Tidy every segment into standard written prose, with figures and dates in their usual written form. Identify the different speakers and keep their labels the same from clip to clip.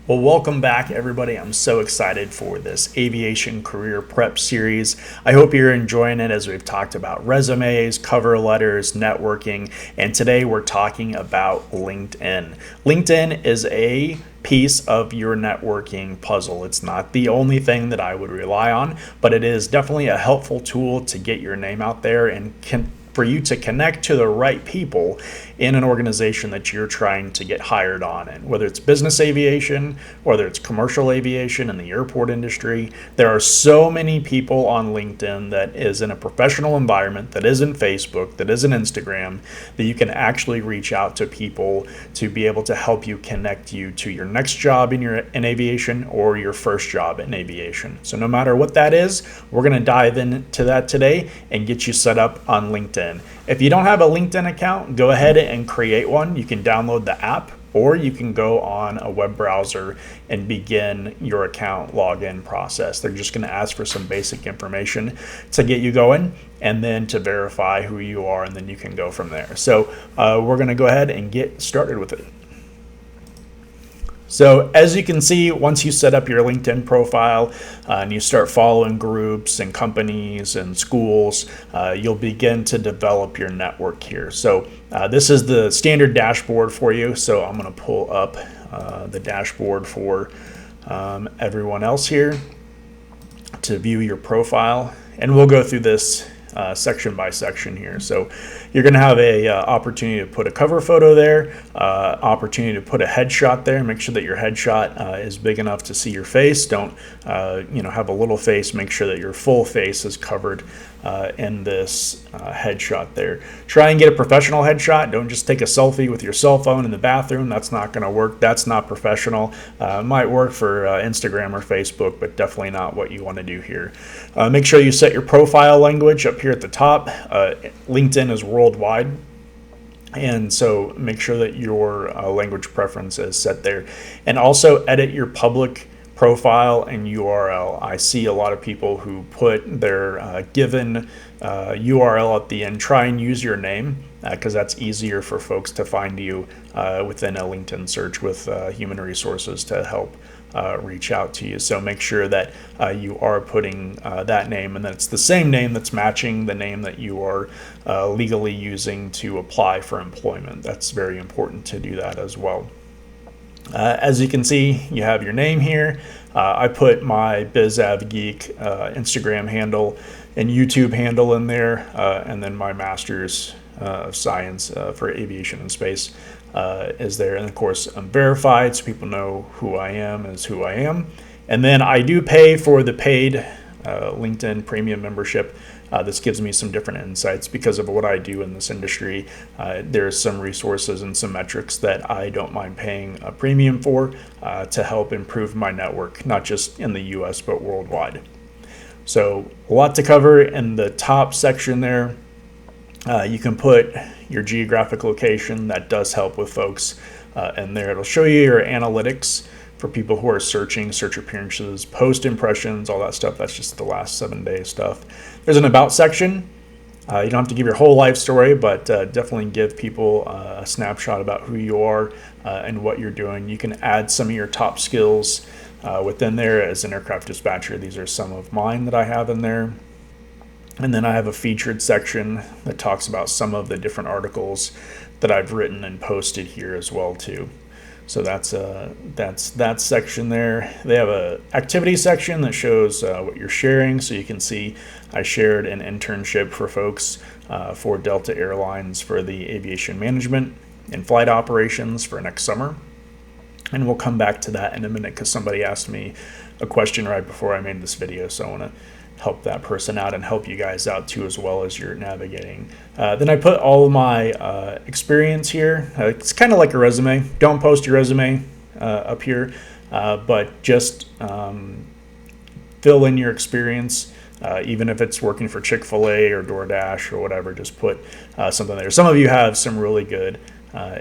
Speaker 1: Well, welcome back, everybody. I'm so excited for this aviation career prep series. I hope you're enjoying it as we've talked about resumes, cover letters, networking, and today we're talking about LinkedIn. LinkedIn is a piece of your networking puzzle. It's not the only thing that I would rely on, but it is definitely a helpful tool to get your name out there and for you to connect to the right people in an organization that you're trying to get hired on in, whether it's business aviation, whether it's commercial aviation in the airport industry. There are so many people on LinkedIn that is in a professional environment, that isn't Facebook, that isn't Instagram, that you can actually reach out to people to be able to help you connect you to your next job in aviation or your first job in aviation. So no matter what that is, we're going to dive into that today and get you set up on LinkedIn. If you don't have a LinkedIn account, go ahead and create one. You can download the app, or you can go on a web browser and begin your account login process. They're just going to ask for some basic information to get you going and then to verify who you are, and then you can go from there. So we're going to go ahead and get started with it. So as you can see, once you set up your LinkedIn profile and you start following groups and companies and schools, you'll begin to develop your network here. So this is the standard dashboard for you. So I'm going to pull up the dashboard for everyone else here to view your profile. And we'll go through this section by section here. So you're going to have a opportunity to put a cover photo there, opportunity to put a headshot there. Make sure that your headshot is big enough to see your face. Don't have a little face. Make sure that your full face is covered in this headshot there. Try and get a professional headshot. Don't just take a selfie with your cell phone in the bathroom. That's not going to work. That's not professional. It might work for Instagram or Facebook, but definitely not what you want to do here. Make sure you set your profile language up here at the top. LinkedIn is worldwide, and so make sure that your language preference is set there. And also edit your public profile and URL. I see a lot of people who put their given URL at the end. Try and use your name because that's easier for folks to find you within a LinkedIn search with human resources to help reach out to you. So make sure that you are putting that name, and that it's the same name that's matching the name that you are legally using to apply for employment. That's very important to do that as well. As you can see, you have your name here. I put my BizAvGeek Instagram handle and YouTube handle in there, and then my master's of science for aviation and space is there. And of course, I'm verified, so people know who I am is who I am. And then I do pay for the paid LinkedIn premium membership. This gives me some different insights because of what I do in this industry. There's some resources and some metrics that I don't mind paying a premium for to help improve my network, not just in the US, but worldwide. So a lot to cover in the top section there. You can put your geographic location. That does help with folks in there. It'll show you your analytics for people who are searching, search appearances, post impressions, all that stuff. That's just the last 7 day stuff. There's an about section. You don't have to give your whole life story, but definitely give people a snapshot about who you are and what you're doing. You can add some of your top skills within there as an aircraft dispatcher. These are some of mine that I have in there. And then I have a featured section that talks about some of the different articles that I've written and posted here as well too. So that's that section there. They have a activity section that shows what you're sharing. So you can see I shared an internship for folks for Delta Airlines for the aviation management and flight operations for next summer. And we'll come back to that in a minute because somebody asked me a question right before I made this video. So I want to help that person out and help you guys out too as well as you're navigating. Then I put all of my experience here. It's kind of like a resume. Don't post your resume up here, but just fill in your experience. Even if it's working for Chick-fil-A or DoorDash or whatever, just put something there. Some of you have some really good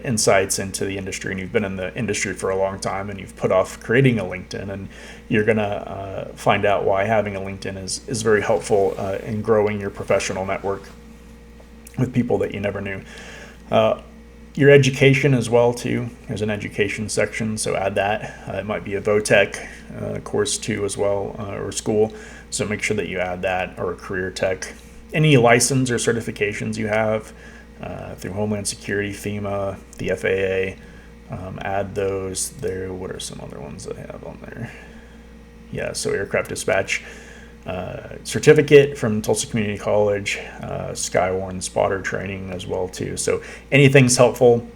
Speaker 1: insights into the industry, and you've been in the industry for a long time, and you've put off creating a LinkedIn, and you're gonna find out why having a LinkedIn is very helpful in growing your professional network with people that you never knew. Your education as well too. There's an education section, so add that. It might be a VOTEC course too as well, or school. So make sure that you add that, or a career tech. Any license or certifications you have through Homeland Security, FEMA, the FAA, add those there. What are some other ones that I have on there? Yeah, so aircraft dispatch certificate from Tulsa Community College, Skywarn spotter training as well too. So anything's helpful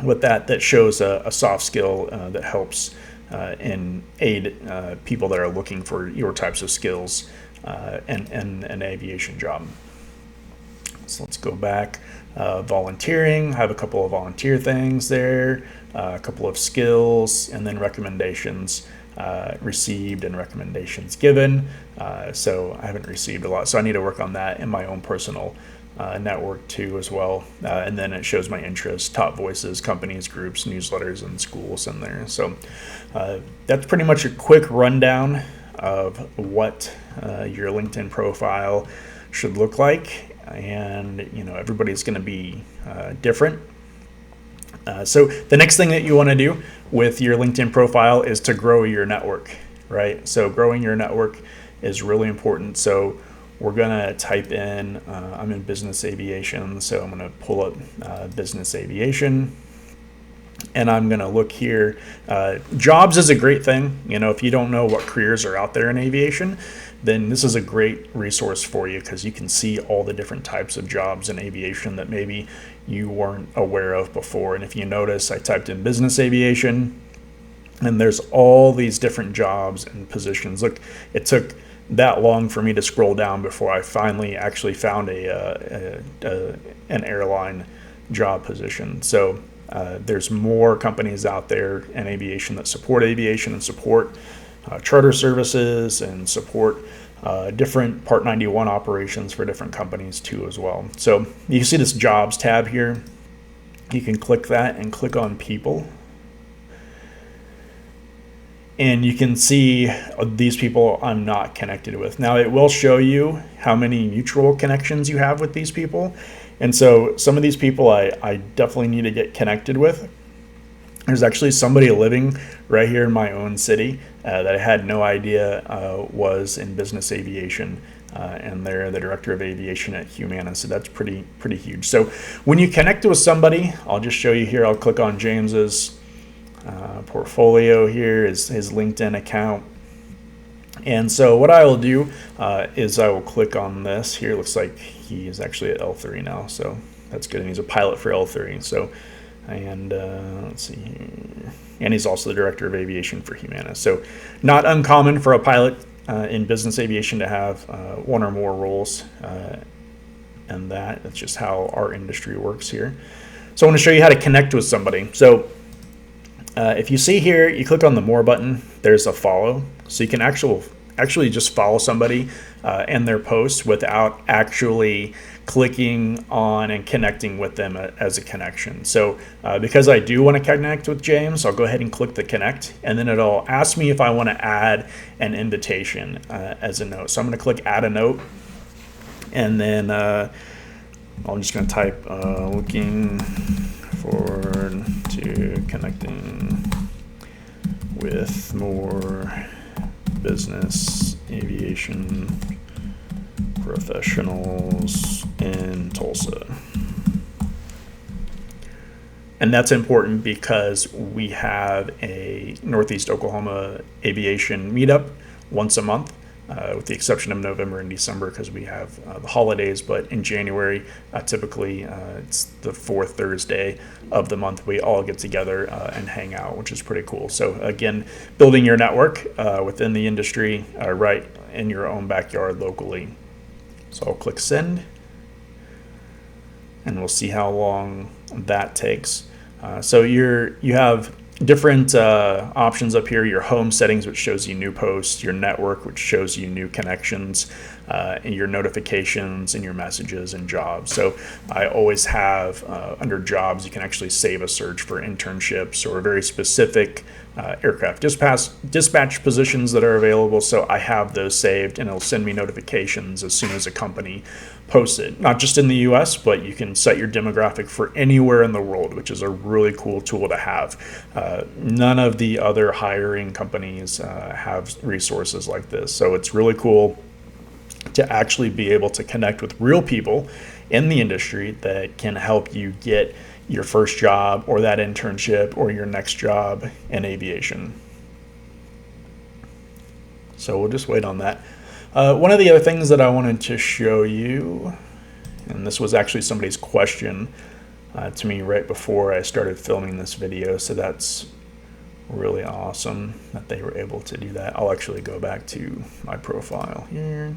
Speaker 1: with that shows a soft skill that helps and aid people that are looking for your types of skills and an aviation job. So let's go back. Volunteering, I have a couple of volunteer things there, a couple of skills, and then recommendations received and recommendations given. So I haven't received a lot, so I need to work on that in my own personal network too as well. And then it shows my interests, top voices, companies, groups, newsletters, and schools in there. So that's pretty much a quick rundown of what your LinkedIn profile should look like. And everybody's going to be different. So the next thing that you want to do with your LinkedIn profile is to grow your network, right? So growing your network is really important. So we're going to type in, I'm in business aviation, so I'm going to pull up business aviation. And I'm going to look here. Jobs is a great thing. If you don't know what careers are out there in aviation, then this is a great resource for you, because you can see all the different types of jobs in aviation that maybe you weren't aware of before. And if you notice, I typed in business aviation, and there's all these different jobs and positions. Look, it took that long for me to scroll down before I finally actually found an airline job position. So there's more companies out there in aviation that support aviation and support charter services and support different Part 91 operations for different companies too as well. So you see this jobs tab here. You can click that and click on people. And you can see these people I'm not connected with. Now it will show you how many mutual connections you have with these people. And so some of these people I definitely need to get connected with. There's actually somebody living right here in my own city that I had no idea was in business aviation, and they're the director of aviation at Humana. So that's pretty huge. So when you connect with somebody, I'll just show you here. I'll click on James's portfolio here, his LinkedIn account. And so what I will do is I will click on this here. It looks like he is actually at L3 now, so that's good. And he's a pilot for L3. So. And let's see here. And he's also the director of aviation for Humana. So not uncommon for a pilot in business aviation to have one or more roles. And that's just how our industry works here. So I want to show you how to connect with somebody. So if you see here, you click on the more button, there's a follow. So you can actually just follow somebody and their post without actually clicking on and connecting with them as a connection. So because I do want to connect with James, I'll go ahead and click the connect, and then it'll ask me if I want to add an invitation as a note. So I'm going to click add a note, and then I'm just going to type looking forward to connecting with more business aviation professionals in Tulsa. And that's important because we have a Northeast Oklahoma aviation meetup once a month, with the exception of November and December because we have the holidays. But in January, typically it's the fourth Thursday of the month. We all get together and hang out, which is pretty cool. So again, building your network within the industry right in your own backyard locally. So I'll click send, and we'll see how long that takes. So you have different options up here. Your home settings, which shows you new posts, your network, which shows you new connections, in your notifications and your messages and jobs. So I always have under jobs, you can actually save a search for internships or very specific aircraft dispatch positions that are available. So I have those saved, and it'll send me notifications as soon as a company posts it. Not just in the US, but you can set your demographic for anywhere in the world, which is a really cool tool to have. None of the other hiring companies have resources like this. So it's really cool to actually be able to connect with real people in the industry that can help you get your first job or that internship or your next job in aviation. So we'll just wait on that. One of the other things that I wanted to show you, and this was actually somebody's question to me right before I started filming this video, so that's really awesome that they were able to do that. I'll actually go back to my profile here.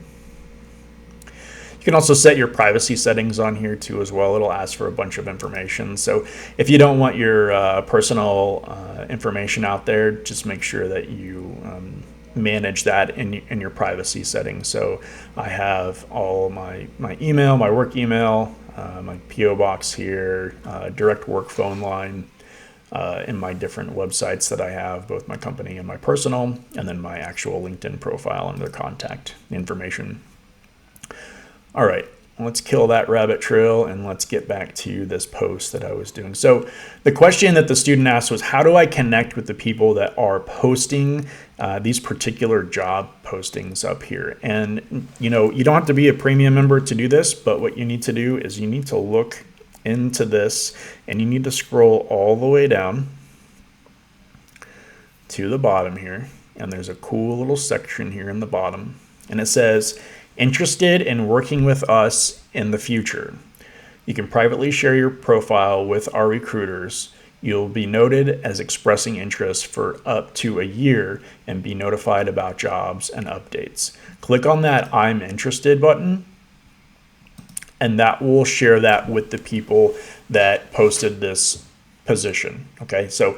Speaker 1: You can also set your privacy settings on here too as well. It'll ask for a bunch of information. So if you don't want your personal information out there, just make sure that you manage that in your privacy settings. So I have all my email, my work email, my PO box here, direct work phone line, in my different websites that I have, both my company and my personal, and then my actual LinkedIn profile and their contact information. All right, let's kill that rabbit trail and let's get back to this post that I was doing. So the question that the student asked was, how do I connect with the people that are posting these particular job postings up here? And you don't have to be a premium member to do this, but what you need to do is you need to look into this and you need to scroll all the way down to the bottom here. And there's a cool little section here in the bottom, and it says, interested in working with us in the future. You can privately share your profile with our recruiters. You'll be noted as expressing interest for up to a year and be notified about jobs and updates. Click on that I'm interested button, and that will share that with the people that posted this position. Okay, so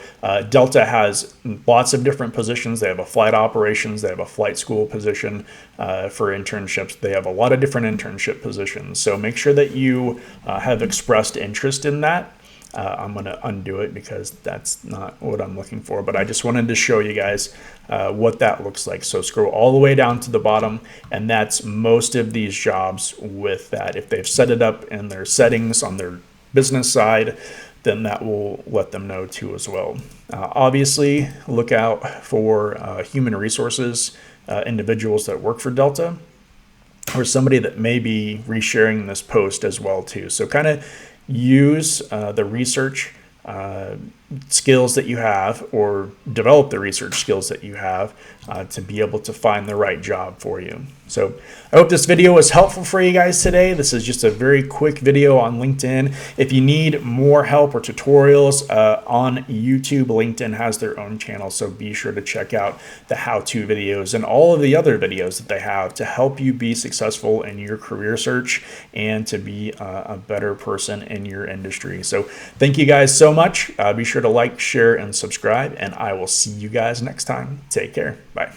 Speaker 1: Delta has lots of different positions. They have a flight operations, they have a flight school position for internships. They have a lot of different internship positions. So make sure that you have expressed interest in that. I'm going to undo it because that's not what I'm looking for, but I just wanted to show you guys what that looks like. So scroll all the way down to the bottom, and that's most of these jobs with that. If they've set it up in their settings on their business side, then that will let them know too as well. Obviously, look out for human resources individuals that work for Delta, or somebody that may be resharing this post as well too. So kind of use the research skills that you have, or develop the research skills that you have to be able to find the right job for you. So I hope this video was helpful for you guys today. This is just a very quick video on LinkedIn. If you need more help or tutorials on YouTube, LinkedIn has their own channel, so be sure to check out the how-to videos and all of the other videos that they have to help you be successful in your career search and to be a better person in your industry. So thank you guys so much. Be sure to like, share, and subscribe, and I will see you guys next time. Take care. Bye.